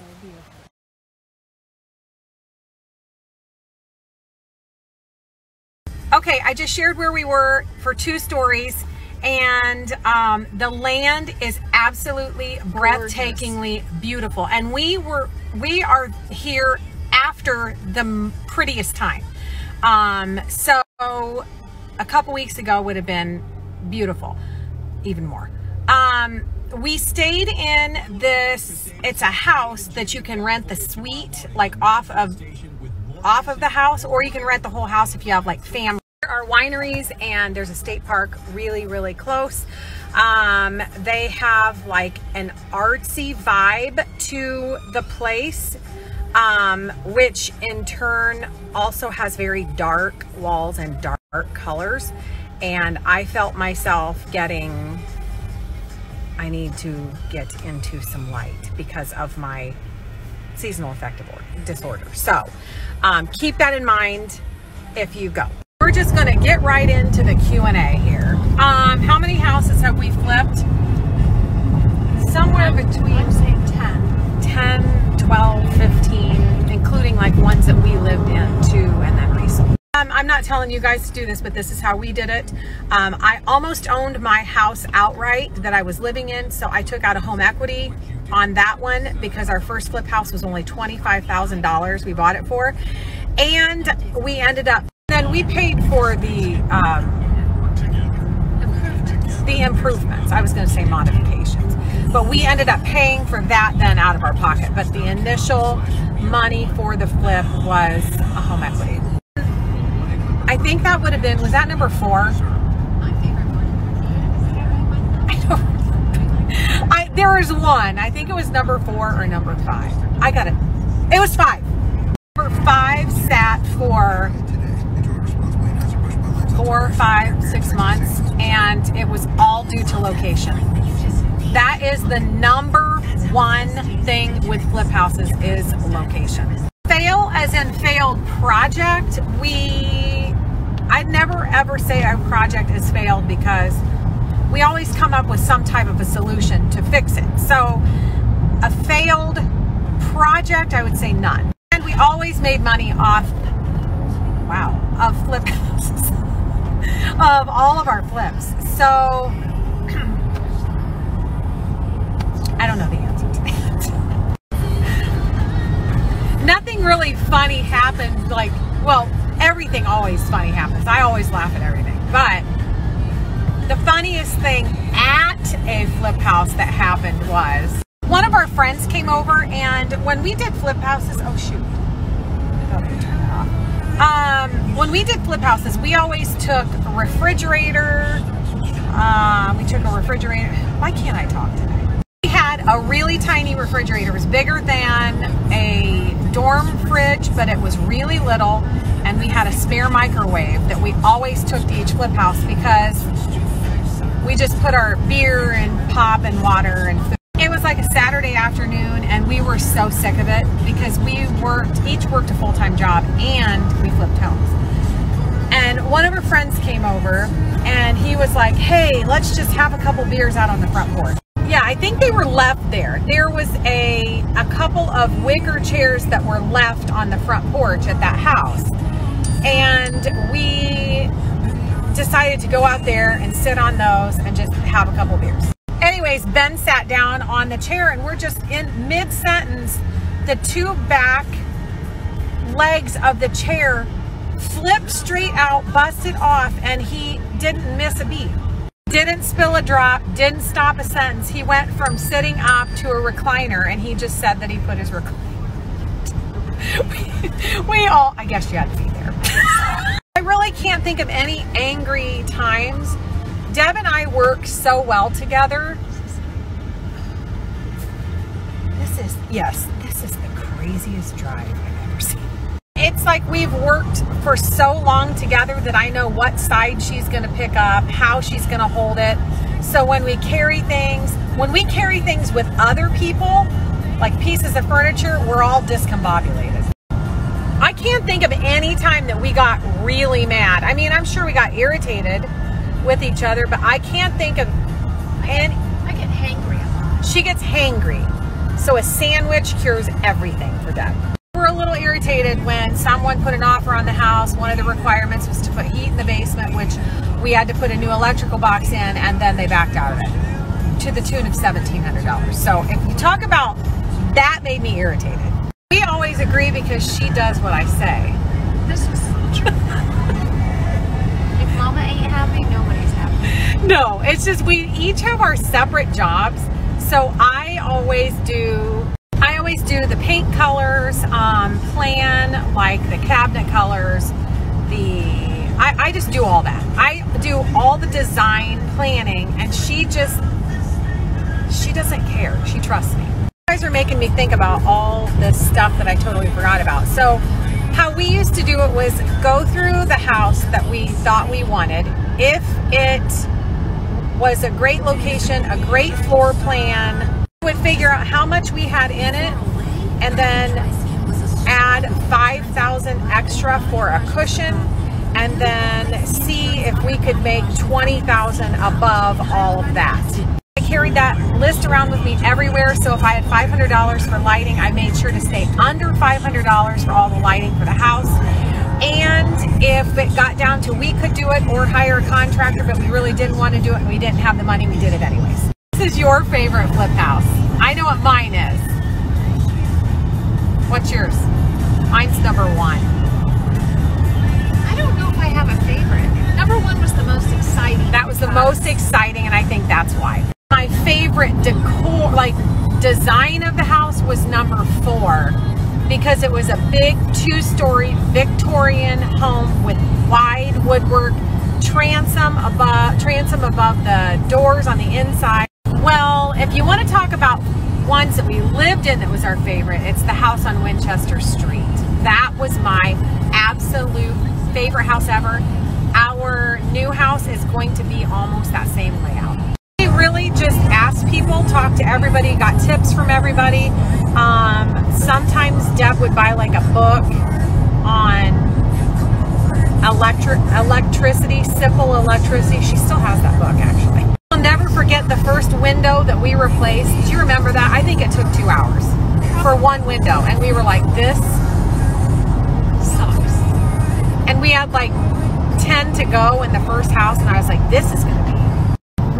so beautiful. Okay, I just shared where we were for 2 stories, and the land is absolutely breathtakingly beautiful. And we are here after the prettiest time. So a couple weeks ago would have been beautiful, even more. We stayed in this, it's a house that you can rent the suite like off of the house, or you can rent the whole house if you have like family. There are wineries and there's a state park really close. They have like an artsy vibe to the place, which in turn also has very dark walls and dark colors. And I felt myself getting, I need to get into some light because of my seasonal affective disorder. So keep that in mind if you go. We're just gonna get right into the Q&A here. How many houses have we flipped? Somewhere between, I'm saying 10, 12, 15, including like ones that we lived in too and then resold. I'm not telling you guys to do this, but this is how we did it. I almost owned my house outright that I was living in, so I took out a home equity on that one because our first flip house was only $25,000 we bought it for, and we ended up, then we paid for the improvements. I was going to say modifications, but we ended up paying for that then out of our pocket. But the initial money for the flip was a home equity. I think that would have been, was that number 4? I don't, there was one, I think it was number 4 or number 5. I got it. It was 5. Number 5 sat for 4, 5, 6 months, and it was all due to location. That is the number 1 thing with flip houses is location. Fail as in failed project, I'd never ever say a project is failed because we always come up with some type of a solution to fix it. So a failed project, I would say none. And we always made money off, wow, of flip houses, of all of our flips. So I don't know the answer to that. Nothing really funny happened, like, well, everything always funny happens. I always laugh at everything. But the funniest thing at a flip house that happened was one of our friends came over, and when we did flip houses, oh shoot, I thought I could turn it off. When we did flip houses, we always took a refrigerator. Why can't I talk today? We had a really tiny refrigerator. It was bigger than a dorm fridge, but it was really little. And we had a spare microwave that we always took to each flip house because we just put our beer and pop and water and food. It was like a Saturday afternoon, and we were so sick of it because we each worked a full-time job and we flipped homes. And one of her friends came over, and he was like, hey, let's just have a couple beers out on the front porch. Yeah, I think they were left there. There was a couple of wicker chairs that were left on the front porch at that house. And we decided to go out there and sit on those and just have a couple beers. Anyways, Ben sat down on the chair, and we're just in mid-sentence. The 2 back legs of the chair flipped straight out, busted off, and he didn't miss a beat. Didn't spill a drop, didn't stop a sentence. He went from sitting up to a recliner, and he just said that he put his recliner. we all, I guess you had to be there. I really can't think of any angry times. Deb and I work so well together. This is the craziest drive I've ever seen. It's like we've worked for so long together that I know what side she's going to pick up, how she's going to hold it. So when we carry things with other people, like pieces of furniture, we're all discombobulated. I can't think of any time that we got really mad. I mean, I'm sure we got irritated with each other, but I can't think of any. I get hangry a lot. She gets hangry. So a sandwich cures everything for Deb. We're a little irritated when someone put an offer on the house. One of the requirements was to put heat in the basement, which we had to put a new electrical box in, and then they backed out of it to the tune of $1,700. So if you talk about that, made me irritated. We always agree because she does what I say. This is so true. If Mama ain't happy, nobody's happy. No, it's just we each have our separate jobs. So I always do the paint colors, plan like the cabinet colors, I just do all that. I do all the design planning, and she doesn't care. She trusts me. You guys are making me think about all this stuff that I totally forgot about. So how we used to do it was go through the house that we thought we wanted. If it was a great location, a great floor plan, we would figure out how much we had in it, and then add $5,000 extra for a cushion, and then see if we could make $20,000 above all of that. I carried that list around with me everywhere, so if I had $500 for lighting, I made sure to stay under $500 for all the lighting for the house. And if it got down to we could do it or hire a contractor, but we really didn't want to do it and we didn't have the money, we did it anyways. This is your favorite flip house. I know what mine is. What's yours? Mine's number 1. I don't know if I have a favorite. Number 1 was the most exciting. That was the most exciting, and I think that's why. My favorite decor, like design of the house, was number 4, because it was a big 2-story Victorian home with wide woodwork, transom above the doors on the inside. Well, if you want to talk about ones that we lived in that was our favorite, it's the house on Winchester Street. That was my absolute favorite house ever. Our new house is going to be almost that same layout. We really just asked people, talked to everybody, got tips from everybody. Sometimes Deb would buy like a book on electricity, simple electricity. She still has that book, actually. I'll never forget the first window that we replaced. Do you remember that? I think it took 2 hours for one window, and we were like, this sucks. And we had like 10 to go in the first house, and I was like, this is gonna be.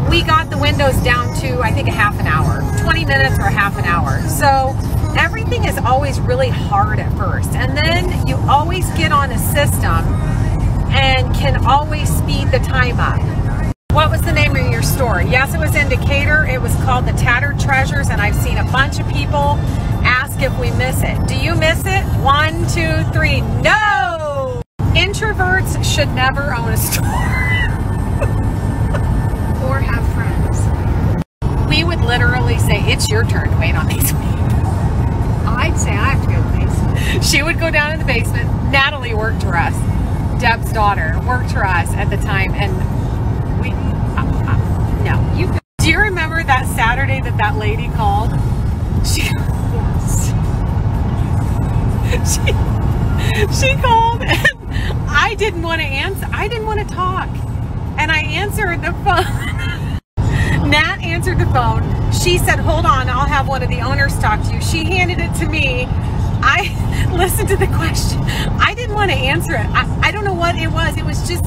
We got the windows down to, I think, a half an hour, 20 minutes or a half an hour. So everything is always really hard at first, and then you always get on a system and can always speed the time up. What was the name of your store? Yes, it was in Decatur. It was called the Tattered Treasures, and I've seen a bunch of people ask if we miss it. Do you miss it? 1, 2, 3. No! Introverts should never own a store. Or have friends. We would literally say, it's your turn to wait on these people. I'd say I have to go to the basement. She would go down in the basement. Natalie worked for us. Deb's daughter worked for us at the time, and we, no. Do you remember that Saturday that lady called? She called, and I didn't want to answer. I didn't want to talk, and I answered the phone. Nat answered the phone. She said, hold on, I'll have one of the owners talk to you. She handed it to me. I listened to the question. I didn't want to answer it. I don't know what it was. It was just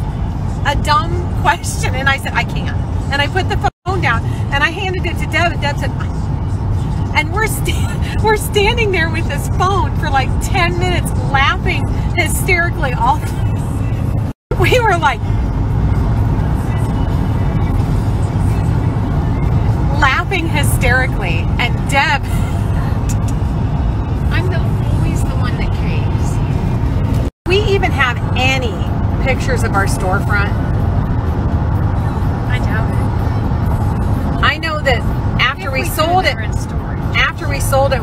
a dumb question, and I said, I can't. And I put the phone down, and I handed it to Deb, and Deb said, and we're standing there with this phone for like 10 minutes laughing hysterically. We were like laughing hysterically, and Deb, I'm always the one that caves. We even have any pictures of our storefront? I doubt it. I know that after we sold it,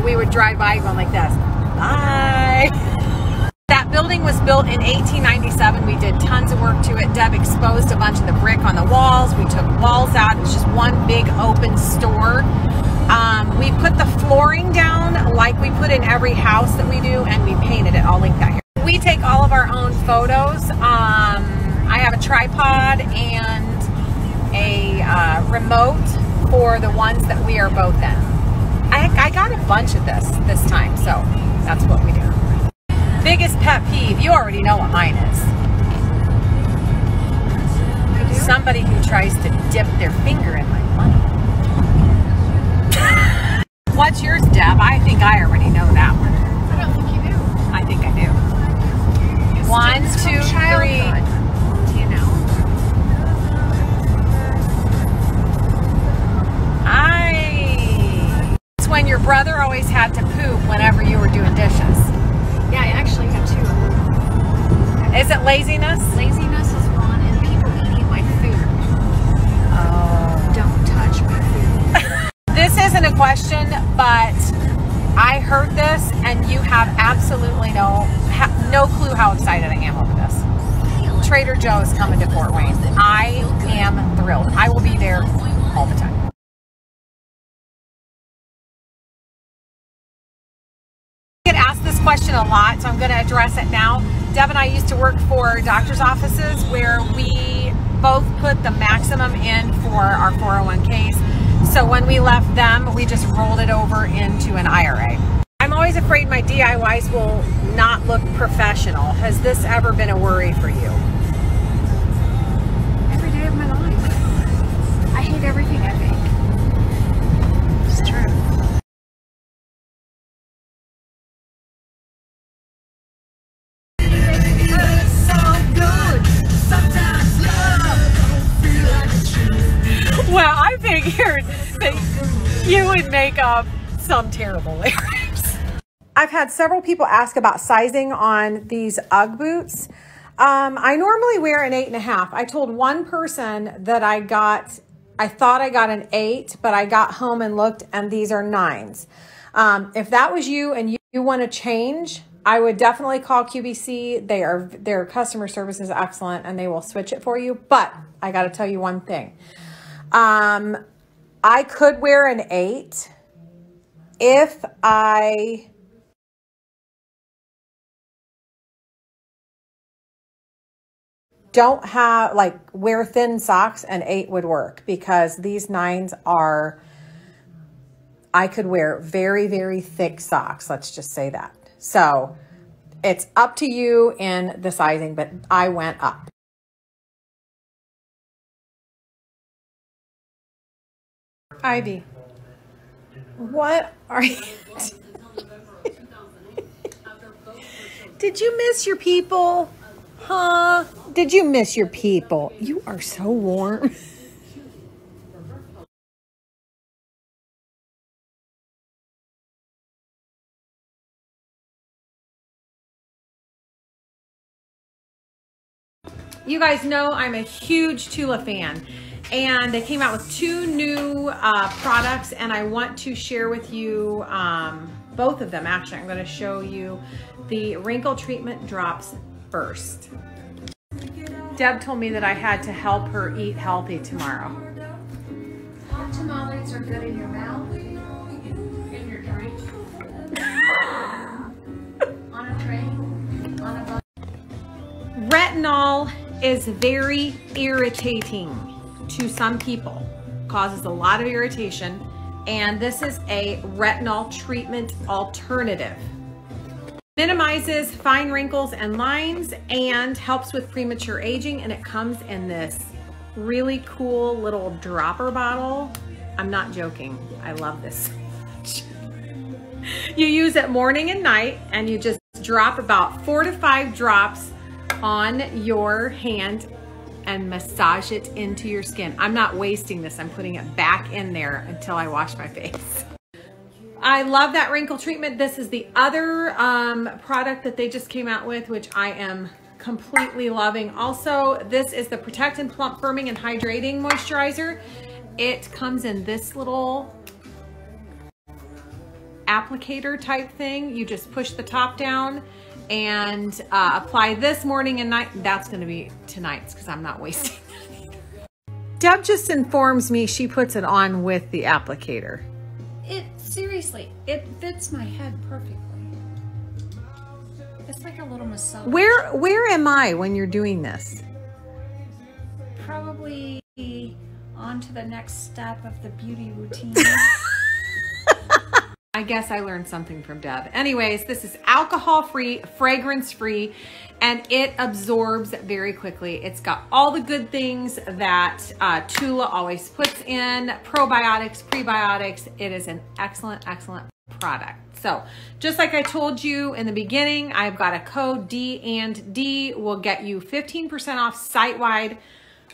we would drive by going like this. Bye. That building was built in 1897. We did tons of work to it. Deb exposed a bunch of the brick on the walls. We took walls out. It was just one big open store. We put the flooring down like we put in every house that we do, and we painted it. I'll link that here. We take all of our own photos. I have a tripod and a remote for the ones that we are both in. I I got a bunch of this time, so that's what we do. Biggest pet peeve, you already know what mine is. Somebody who tries to dip their finger in my money. What's yours, Deb? I think I already know that one. I don't think you do. I think I do. 1, 2, 3. Do you know? It's when your brother always had to poop whenever you were doing dishes. Yeah, I actually have 2 of them. Is it laziness? Laziness is one, and people eating my food. Oh. Don't touch my food. This isn't a question, but I heard this, and you have absolutely no clue how excited I am over this. Trader Joe's coming to Fort Wayne. I am thrilled. I will be there all the time. I get asked this question a lot, so I'm going to address it now. Deb and I used to work for doctor's offices where we both put the maximum in for our 401ks. So when we left them, we just rolled it over into an IRA. I'm always afraid my DIYs will not look professional. Has this ever been a worry for you? Every day of my life. I hate everything I make. It's true. Well, I figured that you would make up some terrible lyrics. I've had several people ask about sizing on these Ugg boots. I normally wear an 8.5. I told one person that I thought I got an 8, but I got home and looked and these are 9s. If that was you and you want to change, I would definitely call QVC. Their customer service is excellent and they will switch it for you. But I got to tell you one thing. I could wear an 8 if I don't have, wear thin socks, an 8 would work because these 9s are, I could wear very, very thick socks. Let's just say that. So it's up to you in the sizing, but I went up. Ivy, what are you doing? Did you miss your people? Huh? Did you miss your people? You are so warm. You guys know I'm a huge Tula fan. And they came out with 2 new products, and I want to share with you both of them. Actually, I'm going to show you the wrinkle treatment drops first. Deb told me that I had to help her eat healthy tomorrow. Hot tamales are good in your mouth, in your drink, on a tray, on a bun. Retinol is very irritating to some people, causes a lot of irritation, and this is a retinol treatment alternative. Minimizes fine wrinkles and lines and helps with premature aging, and it comes in this really cool little dropper bottle. I'm not joking, I love this so much. You use it morning and night, and you just drop about 4 to 5 drops on your hand and massage it into your skin. I'm not wasting this. I'm putting it back in there until I wash my face. I love that wrinkle treatment. This is the other product that they just came out with, which I am completely loving. Also, this is the Protect and Plump Firming and Hydrating Moisturizer. It comes in this little applicator type thing. You just push the top down and apply this morning and night. That's going to be tonight's because I'm not wasting that either. Deb just informs me she puts it on with the applicator. Seriously, it fits my head perfectly. It's like a little massage. Where am I when you're doing this? Probably on to the next step of the beauty routine. I guess I learned something from Deb. Anyways, this is alcohol-free, fragrance-free, and it absorbs very quickly. It's got all the good things that Tula always puts in, probiotics, prebiotics. It is an excellent, excellent product. So just like I told you in the beginning, I've got a code D&D will get you 15% off site-wide.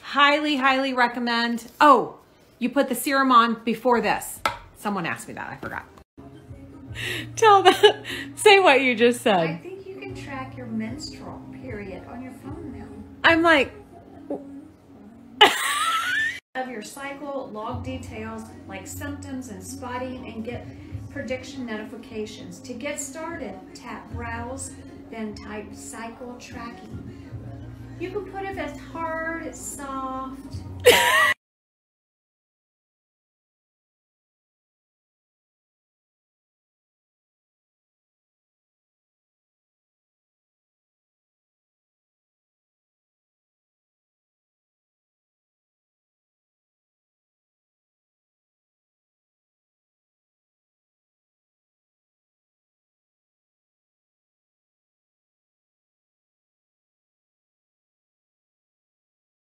Highly, highly recommend. Oh, you put the serum on before this. Someone asked me that, I forgot. Tell them, say what you just said. I think you can track your menstrual period on your phone now. I'm like, Of your cycle, log details like symptoms and spotting, and get prediction notifications. To get started, tap browse, then type cycle tracking. You can put it as hard, soft,